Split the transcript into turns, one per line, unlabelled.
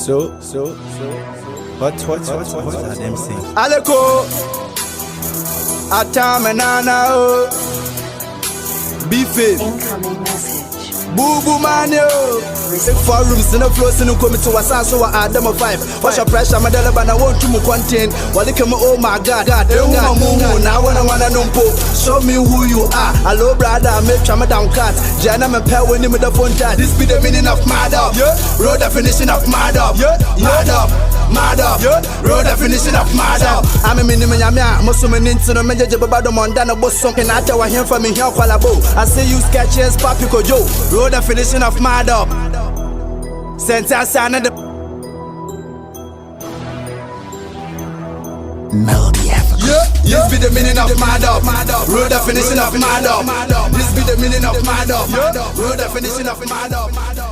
What are them saying?
Aleko, Atamenana, Beefy.
Incoming message.
Boo boo man yo. 4 rooms in a floor, so come to us. So I Adam of 5. What's your pressure? My dollar, but I want to move contain. While they come, oh my God, now I wanna know. Show me who you are. Hello, brother, make chama down cut. Jana me pay when you with the phone chat. This be the meaning of mad up. Road definition of mad up. Mad up. Mad up. Road definition of mad up. I'm a minimum yamia. Most of my into the major about the Mondana boss something I tell him from me here. I say you sketches, Papi Kojo. Road definition of mad up. Senta Sana the
Melody Africa.
This be the meaning of mad up. Road definition of mad up. This be the meaning of mad up. Road definition of mad up.